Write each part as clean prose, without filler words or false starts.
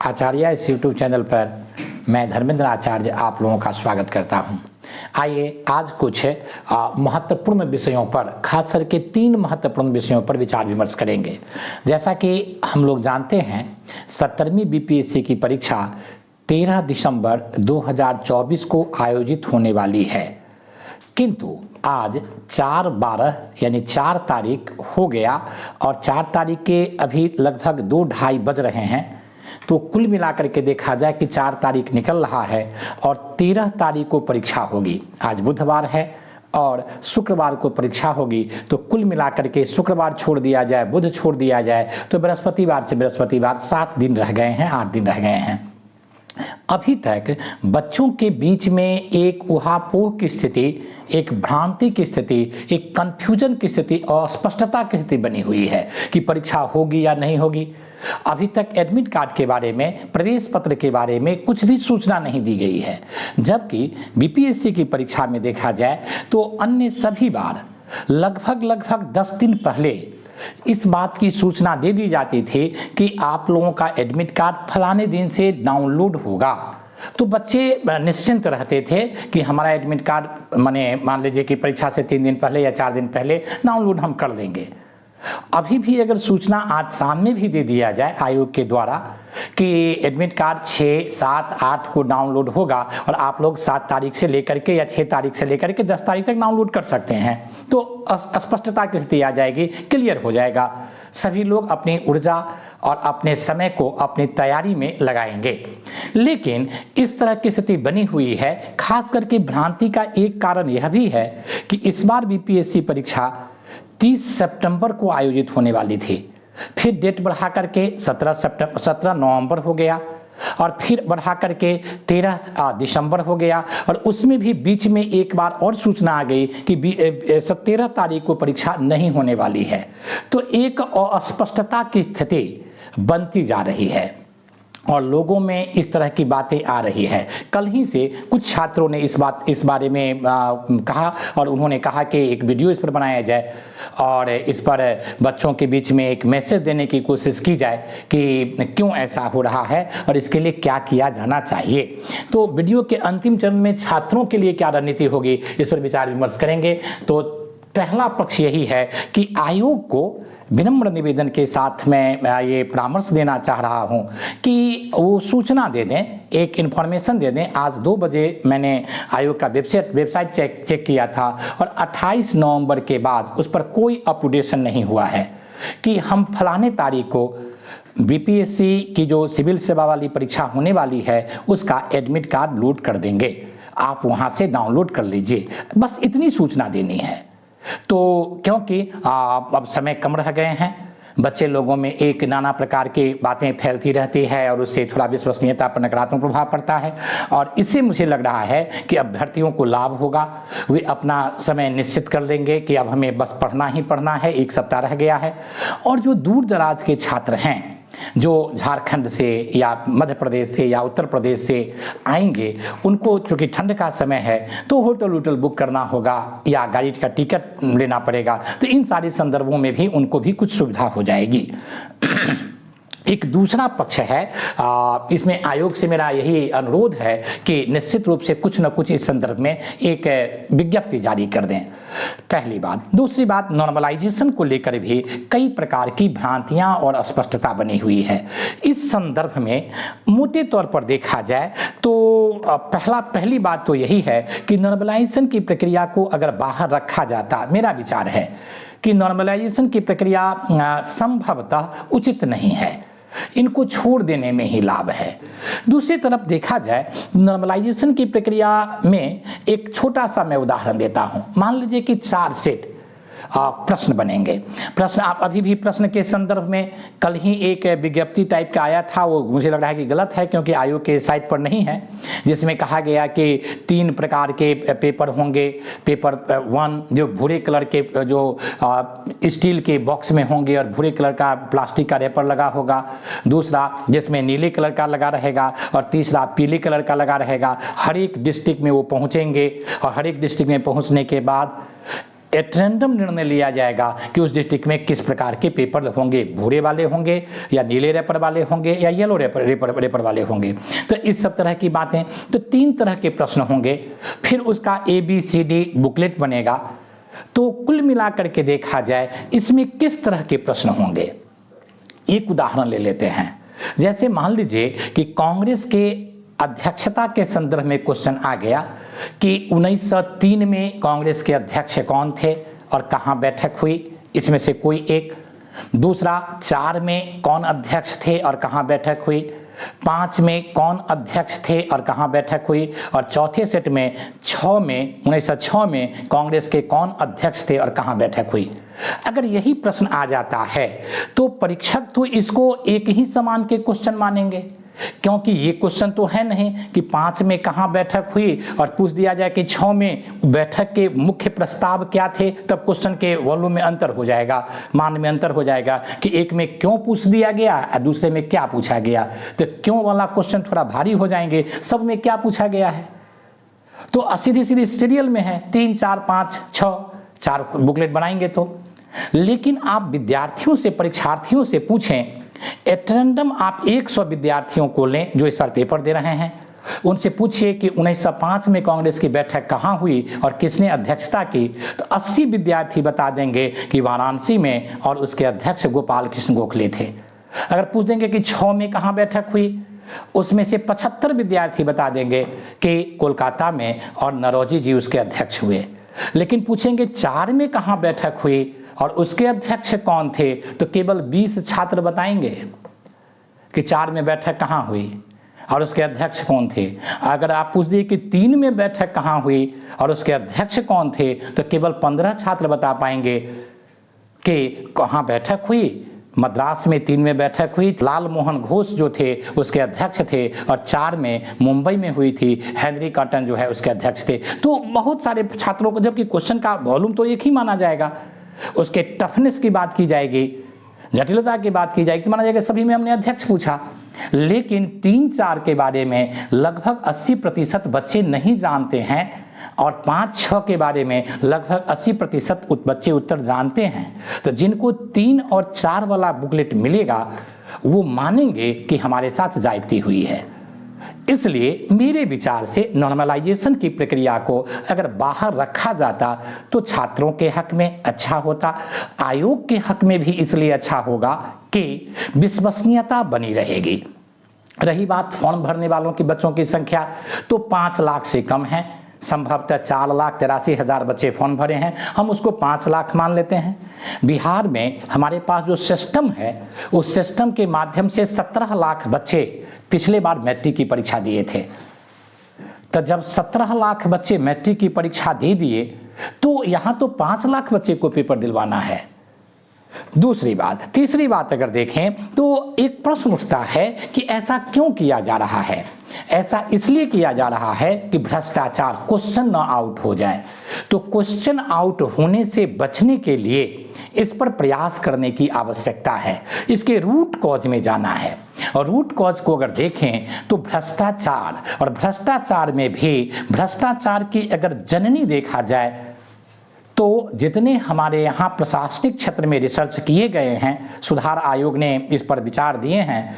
आचार्य इस YouTube channel पर मैं धर्मेंद्र आचार्य आप लोगों का स्वागत करता हूं। आइए आज कुछ महत्वपूर्ण विषयों पर, खास करके 3 महत्वपूर्ण विषयों पर विचार विमर्श करेंगे। जैसा कि हम लोग जानते हैं 17वीं बीपीएससी की परीक्षा 13 दिसंबर 2024 को आयोजित होने वाली है, किंतु आज 4/12 यानी 4 तारीख हो गया और 4 तारीख के अभी लगभग 2-2:30 बज रहे हैं। तो कुल मिलाकर के देखा जाए कि 4 तारीख निकल रहा है और 13 तारीख को परीक्षा होगी। आज बुधवार है और शुक्रवार को परीक्षा होगी, तो कुल मिलाकर के शुक्रवार छोड़ दिया जाए, बुध छोड़ दिया जाए, तो बृहस्पतिवार से बृहस्पतिवार 7 दिन रह गए हैं, 8 दिन रह गए हैं। अभी तक बच्चों के बीच में एक ऊहापोह की स्थिति, एक भ्रांति की स्थिति, एक कंफ्यूजन की स्थिति और अस्पष्टता की स्थिति बनी हुई है कि परीक्षा होगी या नहीं होगी। अभी तक एडमिट कार्ड के बारे में, प्रवेश पत्र के बारे में कुछ भी सूचना नहीं दी गई है, जबकि बीपीएससी की परीक्षा में देखा जाए तो अन्य सभी बार लगभग 10 दिन पहले इस बात की सूचना दे दी जाती थी कि आप लोगों का एडमिट कार्ड फलाने दिन से डाउनलोड होगा। तो बच्चे निश्चिंत रहते थे कि हमारा एडमिट कार्ड मान लीजिए कि परीक्षा से 3 दिन पहले या 4 दिन पहले डाउनलोड हम कर लेंगे। अभी भी अगर सूचना आज सामने भी दे दिया जाए आयोग के द्वारा कि एडमिट कार्ड 6, 7, 8 को डाउनलोड होगा और आप लोग 7 तारीख से लेकर के या 6 तारीख से लेकर के 10 तारीख तक डाउनलोड कर सकते हैं, तो स्पष्टता की स्थिति आ जाएगी, क्लियर हो जाएगा। सभी लोग अपनी ऊर्जा और अपने समय को अपनी तैयारी में लगाएंगे। लेकिन इस तरह की स्थिति बनी हुई है। खास करके भ्रांति का एक कारण यह भी है कि इस बार बीपीएससी परीक्षा 30 सितंबर को आयोजित होने वाली थी, फिर डेट बढ़ा करके 17 नवंबर हो गया और फिर बढ़ा करके 13 दिसंबर हो गया और उसमें भी बीच में एक बार और सूचना आ गई कि 17 तारीख को परीक्षा नहीं होने वाली है। तो एक अस्पष्टता की स्थिति बनती जा रही है और लोगों में इस तरह की बातें आ रही है। कल ही से कुछ छात्रों ने इस बारे में कहा और उन्होंने कहा कि एक वीडियो इस पर बनाया जाए और इस पर बच्चों के बीच में एक मैसेज देने की कोशिश की जाए कि क्यों ऐसा हो रहा है और इसके लिए क्या किया जाना चाहिए। तो वीडियो के अंतिम चरण में छात्रों के लिए क्या रणनीति होगी, इस पर विचार विमर्श करेंगे। तो पहला पक्ष यही है कि आयोग को विनम्र निवेदन के साथ मैं ये परामर्श देना चाह रहा हूँ कि वो सूचना दे दें, एक इन्फॉर्मेशन दे दें। आज 2 बजे मैंने आयोग का वेबसाइट चेक किया था और 28 नवंबर के बाद उस पर कोई अपडेशन नहीं हुआ है कि हम फलाने तारीख को बीपीएससी की जो सिविल सेवा वाली परीक्षा होने वाली है उसका एडमिट कार्ड लोड कर देंगे, आप वहाँ से डाउनलोड कर लीजिए। बस इतनी सूचना देनी है। तो क्योंकि अब समय कम रह गए हैं, बच्चे लोगों में एक नाना प्रकार की बातें फैलती रहती है और उससे थोड़ा विश्वसनीयता पर नकारात्मक प्रभाव पड़ता है और इससे मुझे लग रहा है कि अभ्यर्थियों को लाभ होगा। वे अपना समय निश्चित कर लेंगे कि अब हमें बस पढ़ना ही पढ़ना है, 1 सप्ताह रह गया है। और जो दूर दराज के छात्र हैं, जो झारखंड से या मध्य प्रदेश से या उत्तर प्रदेश से आएंगे, उनको चूँकि ठंड का समय है तो होटल बुक करना होगा या गाड़ी का टिकट लेना पड़ेगा, तो इन सारे संदर्भों में भी उनको भी कुछ सुविधा हो जाएगी। एक दूसरा पक्ष है, इसमें आयोग से मेरा यही अनुरोध है कि निश्चित रूप से कुछ न कुछ इस संदर्भ में एक विज्ञप्ति जारी कर दें, पहली बात। दूसरी बात, नॉर्मलाइजेशन को लेकर भी कई प्रकार की भ्रांतियां और अस्पष्टता बनी हुई है। इस संदर्भ में मोटे तौर पर देखा जाए तो पहली बात तो यही है कि नॉर्मलाइजेशन की प्रक्रिया को अगर बाहर रखा जाता, मेरा विचार है कि नॉर्मलाइजेशन की प्रक्रिया संभवतः उचित नहीं है, इनको छोड़ देने में ही लाभ है। दूसरी तरफ देखा जाए नॉर्मलाइजेशन की प्रक्रिया में एक छोटा सा मैं उदाहरण देता हूं। मान लीजिए कि 4 सेट प्रश्न बनेंगे। प्रश्न आप अभी भी प्रश्न के संदर्भ में कल ही एक विज्ञप्ति टाइप का आया था, वो मुझे लग रहा है कि गलत है क्योंकि आयोग के साइट पर नहीं है, जिसमें कहा गया कि 3 प्रकार के पेपर होंगे। पेपर 1 जो भूरे कलर के जो स्टील के बॉक्स में होंगे और भूरे कलर का प्लास्टिक का रेपर लगा होगा, दूसरा जिसमें नीले कलर का लगा रहेगा और तीसरा पीले कलर का लगा रहेगा। हर एक डिस्ट्रिक्ट में वो पहुँचेंगे और हर एक डिस्ट्रिक्ट में पहुँचने के बाद रैंडम निर्णय लिया जाएगा कि उस डिस्ट्रिक्ट में किस प्रकार के पेपर होंगे, भूरे वाले होंगे या नीले रेपर वाले होंगे या येलो रेपर वाले होंगे। तो इस सब तरह की बातें, तो 3 तरह के प्रश्न होंगे। फिर उसका ABCD बुकलेट बनेगा। तो कुल मिलाकर के देखा जाए इसमें किस तरह के प्रश्न होंगे। एक उदाहरण ले लेते हैं। जैसे मान लीजिए कि कांग्रेस के अध्यक्षता के संदर्भ में क्वेश्चन आ गया कि 1903 में कांग्रेस के अध्यक्ष कौन थे और कहां बैठक हुई, इसमें से कोई एक। दूसरा, 4 में कौन अध्यक्ष थे और कहां बैठक हुई। 5 में कौन अध्यक्ष थे और कहां बैठक हुई। और चौथे सेट में 1906 में कांग्रेस के कौन अध्यक्ष थे और कहां बैठक हुई। अगर यही प्रश्न आ जाता है तो परीक्षक तो इसको एक ही समान के क्वेश्चन मानेंगे, क्योंकि ये क्वेश्चन तो है नहीं कि 5 में कहाँ बैठक हुई और पूछ दिया जाए कि 6 में बैठक के मुख्य प्रस्ताव क्या थे, तब क्वेश्चन के वॉल्यूम में अंतर हो जाएगा, मान में अंतर हो जाएगा कि एक में क्यों पूछ दिया गया और दूसरे में क्या पूछा गया। तो क्यों वाला क्वेश्चन थोड़ा भारी हो जाएंगे, सब में क्या पूछा गया है। तो सीधी सीधी सीरियल में है 3, 4, 5, 6, 4 बुकलेट बनाएंगे तो। लेकिन आप विद्यार्थियों से, परीक्षार्थियों से पूछें, रैंडम आप 100 विद्यार्थियों को लें जो इस बार पेपर दे रहे हैं, उनसे पूछिए कि 1905 में कांग्रेस की बैठक कहाँ हुई और किसने अध्यक्षता की, तो 80 विद्यार्थी बता देंगे कि वाराणसी में और उसके अध्यक्ष गोपाल कृष्ण गोखले थे। अगर पूछ देंगे कि 6 में कहाँ बैठक हुई, उसमें से 75 विद्यार्थी बता देंगे कि कोलकाता में और नरौजी जी उसके अध्यक्ष हुए। लेकिन पूछेंगे 4 में कहाँ बैठक हुई और उसके अध्यक्ष कौन थे, तो केवल 20 छात्र बताएंगे कि 4 में बैठक कहाँ हुई और उसके अध्यक्ष कौन थे। अगर आप पूछ दिए कि 3 में बैठक कहाँ हुई और उसके अध्यक्ष कौन थे, तो केवल 15 छात्र बता पाएंगे कि कहाँ बैठक हुई। मद्रास में 3 में बैठक हुई, लाल मोहन घोष जो थे उसके अध्यक्ष थे, और 4 में मुंबई में हुई थी, हेनरी कॉटन जो है उसके अध्यक्ष थे। तो बहुत सारे छात्रों को, जबकि क्वेश्चन का वॉल्यूम तो एक ही माना जाएगा, उसके टफनेस की बात की जाएगी, जटिलता की बात की जाएगी, तो माना जाएगा सभी में हमने अध्यक्ष पूछा। लेकिन 3-4 के बारे में लगभग 80% बच्चे नहीं जानते हैं और 5-6 के बारे में लगभग 80% बच्चे उत्तर जानते हैं। तो जिनको 3 और 4 वाला बुकलेट मिलेगा वो मानेंगे कि हमारे साथ जायती हुई है। इसलिए मेरे विचार से नॉर्मलाइजेशन की प्रक्रिया को अगर बाहर रखा जाता तो छात्रों के हक में अच्छा होता, आयोग के हक में भी इसलिए अच्छा होगा कि विश्वसनीयता बनी रहेगी। रही बात फॉर्म भरने वालों की बच्चों की संख्या, तो 5 लाख से कम है, संभवतः 4,83,000 बच्चे फॉर्म भरे हैं, हम उसको 5 लाख मान लेते हैं। बिहार में हमारे पास जो सिस्टम है उस सिस्टम के माध्यम से 17 लाख बच्चे पिछले बार मैट्रिक की परीक्षा दिए थे। तो जब 17 लाख बच्चे मैट्रिक की परीक्षा दे दिए तो यहाँ तो 5 लाख बच्चे को पेपर दिलवाना है। दूसरी बात, तीसरी बात अगर देखें तो एक प्रश्न उठता है कि ऐसा क्यों किया जा रहा है। ऐसा इसलिए किया जा रहा है कि भ्रष्टाचार, क्वेश्चन ना आउट हो जाए। तो क्वेश्चन आउट होने से बचने के लिए इस पर प्रयास करने की आवश्यकता है, इसके रूट कॉज में जाना है। और रूट कॉज को अगर देखें तो भ्रष्टाचार, और भ्रष्टाचार में भी भ्रष्टाचार की अगर जननी देखा जाए तो जितने हमारे यहाँ प्रशासनिक क्षेत्र में रिसर्च किए गए हैं, सुधार आयोग ने इस पर विचार दिए हैं,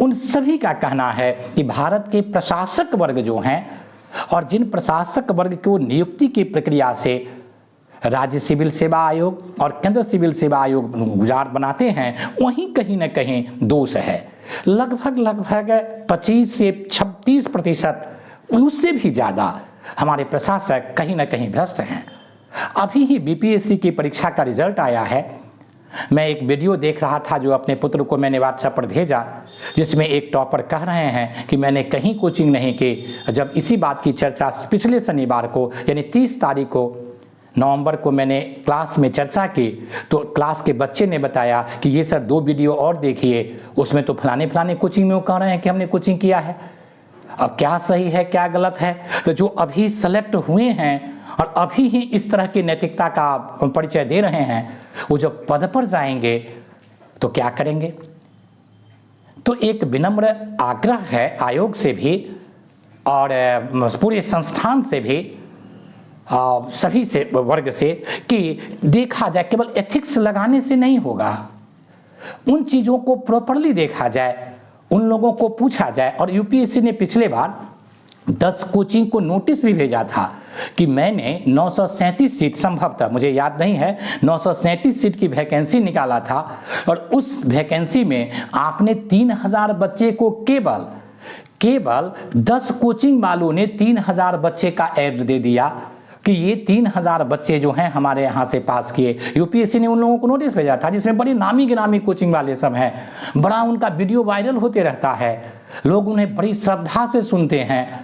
उन सभी का कहना है कि भारत के प्रशासक वर्ग जो हैं और जिन प्रशासक वर्ग को नियुक्ति की प्रक्रिया से राज्य सिविल सेवा आयोग और केंद्र सिविल सेवा आयोग गुजार बनाते हैं, वहीं कहीं न कहीं दोष है। लगभग 25 से 36%, उससे भी ज़्यादा हमारे प्रशासक कहीं न कहीं भ्रष्ट हैं। अभी ही बीपीएससी की परीक्षा का रिजल्ट आया है। मैं एक वीडियो देख रहा था जो अपने पुत्र को मैंने व्हाट्सएप पर भेजा, जिसमें एक टॉपर कह रहे हैं कि मैंने कहीं कोचिंग नहीं की। जब इसी बात की चर्चा पिछले शनिवार को यानी 30 तारीख को नवंबर को मैंने क्लास में चर्चा की तो क्लास के बच्चे ने बताया कि ये सर 2 वीडियो और देखिए, उसमें तो फलाने कोचिंग में वो कह रहे हैं कि हमने कोचिंग किया है। अब क्या सही है क्या गलत है, तो जो अभी सेलेक्ट हुए हैं और अभी ही इस तरह की नैतिकता का परिचय दे रहे हैं, वो जब पद पर जाएंगे तो क्या करेंगे। तो एक विनम्र आग्रह है आयोग से भी और पूरे संस्थान से भी सभी से वर्ग से कि देखा जाए, केवल एथिक्स लगाने से नहीं होगा, उन चीज़ों को प्रॉपरली देखा जाए, उन लोगों को पूछा जाए। और यूपीएससी ने पिछले बार 10 कोचिंग को नोटिस भी भेजा था कि मैंने 937 सीट, संभवतः मुझे याद नहीं है, 937 सीट की वैकेंसी निकाला था और उस वैकेंसी में आपने 3000 बच्चे को केवल 10 कोचिंग वालों ने 3000 बच्चे का ऐड दे दिया कि ये 3000 बच्चे जो हैं हमारे यहाँ से पास किए। यूपीएससी ने उन लोगों को नोटिस भेजा था जिसमें बड़ी नामी गिरामी कोचिंग वाले सब हैं, बड़ा उनका वीडियो वायरल होते रहता है, लोग उन्हें बड़ी श्रद्धा से सुनते हैं।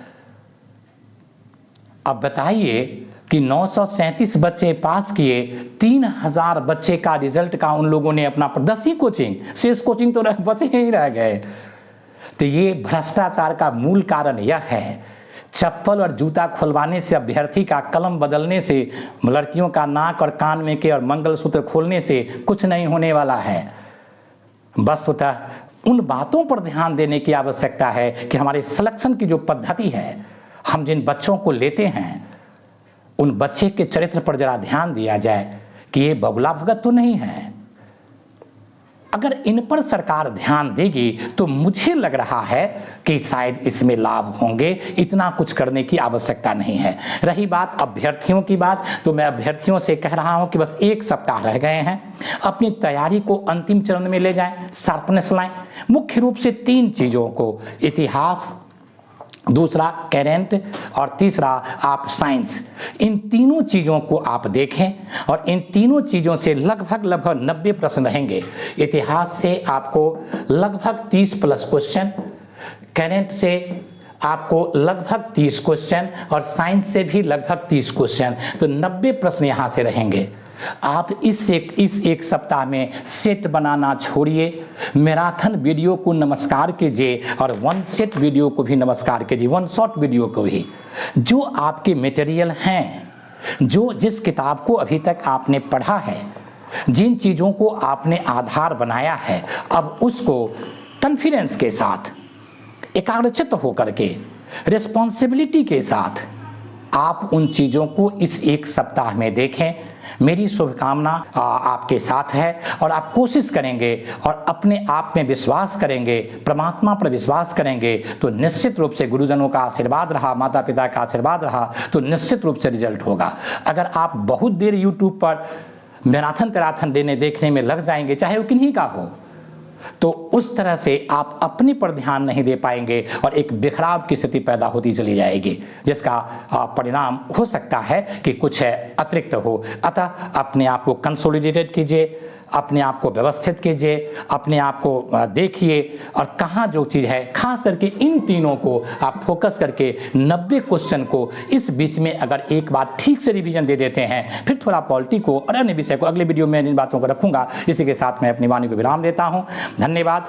अब बताइए कि 937 बच्चे पास किए, 3000 बच्चे का रिजल्ट का उन लोगों ने अपना 10 ही कोचिंग, शेष कोचिंग तो बचे ही रह गए। तो ये भ्रष्टाचार का मूल कारण यह है। चप्पल और जूता खुलवाने से, अभ्यर्थी का कलम बदलने से, लड़कियों का नाक और कान में के और मंगलसूत्र खोलने से कुछ नहीं होने वाला है। वस्तुतः उन बातों पर ध्यान देने की आवश्यकता है कि हमारे सिलेक्शन की जो पद्धति है, हम जिन बच्चों को लेते हैं उन बच्चे के चरित्र पर जरा ध्यान दिया जाए कि ये बबुला भगत तो नहीं है। अगर इन पर सरकार ध्यान देगी तो मुझे लग रहा है कि शायद इसमें लाभ होंगे, इतना कुछ करने की आवश्यकता नहीं है। रही बात अभ्यर्थियों की बात, तो मैं अभ्यर्थियों से कह रहा हूं कि बस 1 सप्ताह रह गए हैं, अपनी तैयारी को अंतिम चरण में ले जाएं, शार्पनेस लाएं। मुख्य रूप से 3 चीज़ों को, इतिहास, दूसरा करेंट और तीसरा आप साइंस, इन तीनों चीज़ों को आप देखें और इन तीनों चीज़ों से लगभग 90 प्रश्न रहेंगे। इतिहास से आपको लगभग 30 प्लस क्वेश्चन, करेंट से आपको लगभग 30 क्वेश्चन और साइंस से भी लगभग 30 क्वेश्चन, तो 90 प्रश्न यहाँ से रहेंगे। आप इस एक सप्ताह में सेट बनाना छोड़िए, मैराथन वीडियो को नमस्कार कीजिए और 1 सेट वीडियो को भी नमस्कार कीजिए, 1 शॉर्ट वीडियो को भी। जो आपके मटेरियल हैं, जिस किताब को अभी तक आपने पढ़ा है, जिन चीज़ों को आपने आधार बनाया है, अब उसको कॉन्फिडेंस के साथ, एकाग्रचित्त होकर के, रिस्पॉन्सिबिलिटी के साथ आप उन चीज़ों को इस 1 सप्ताह में देखें। मेरी शुभकामना आपके साथ है और आप कोशिश करेंगे और अपने आप में विश्वास करेंगे, परमात्मा पर विश्वास करेंगे तो निश्चित रूप से गुरुजनों का आशीर्वाद रहा, माता पिता का आशीर्वाद रहा तो निश्चित रूप से रिजल्ट होगा। अगर आप बहुत देर यूट्यूब पर मैराथन देखने में लग जाएंगे, चाहे वो किन्हीं का हो, तो उस तरह से आप अपने पर ध्यान नहीं दे पाएंगे और एक बिखराव की स्थिति पैदा होती चली जाएगी, जिसका परिणाम हो सकता है कि कुछ अतिरिक्त हो। अतः अपने आप को कंसोलिडेटेड कीजिए, अपने आप को व्यवस्थित कीजिए, अपने आप को देखिए और कहाँ जो चीज़ है, खास करके इन तीनों को आप फोकस करके 90 क्वेश्चन को इस बीच में अगर एक बार ठीक से रिवीजन दे देते हैं, फिर थोड़ा पॉलिटी को और अन्य विषय को अगले वीडियो में इन बातों को रखूंगा। इसी के साथ मैं अपनी वाणी को विराम देता हूँ। धन्यवाद।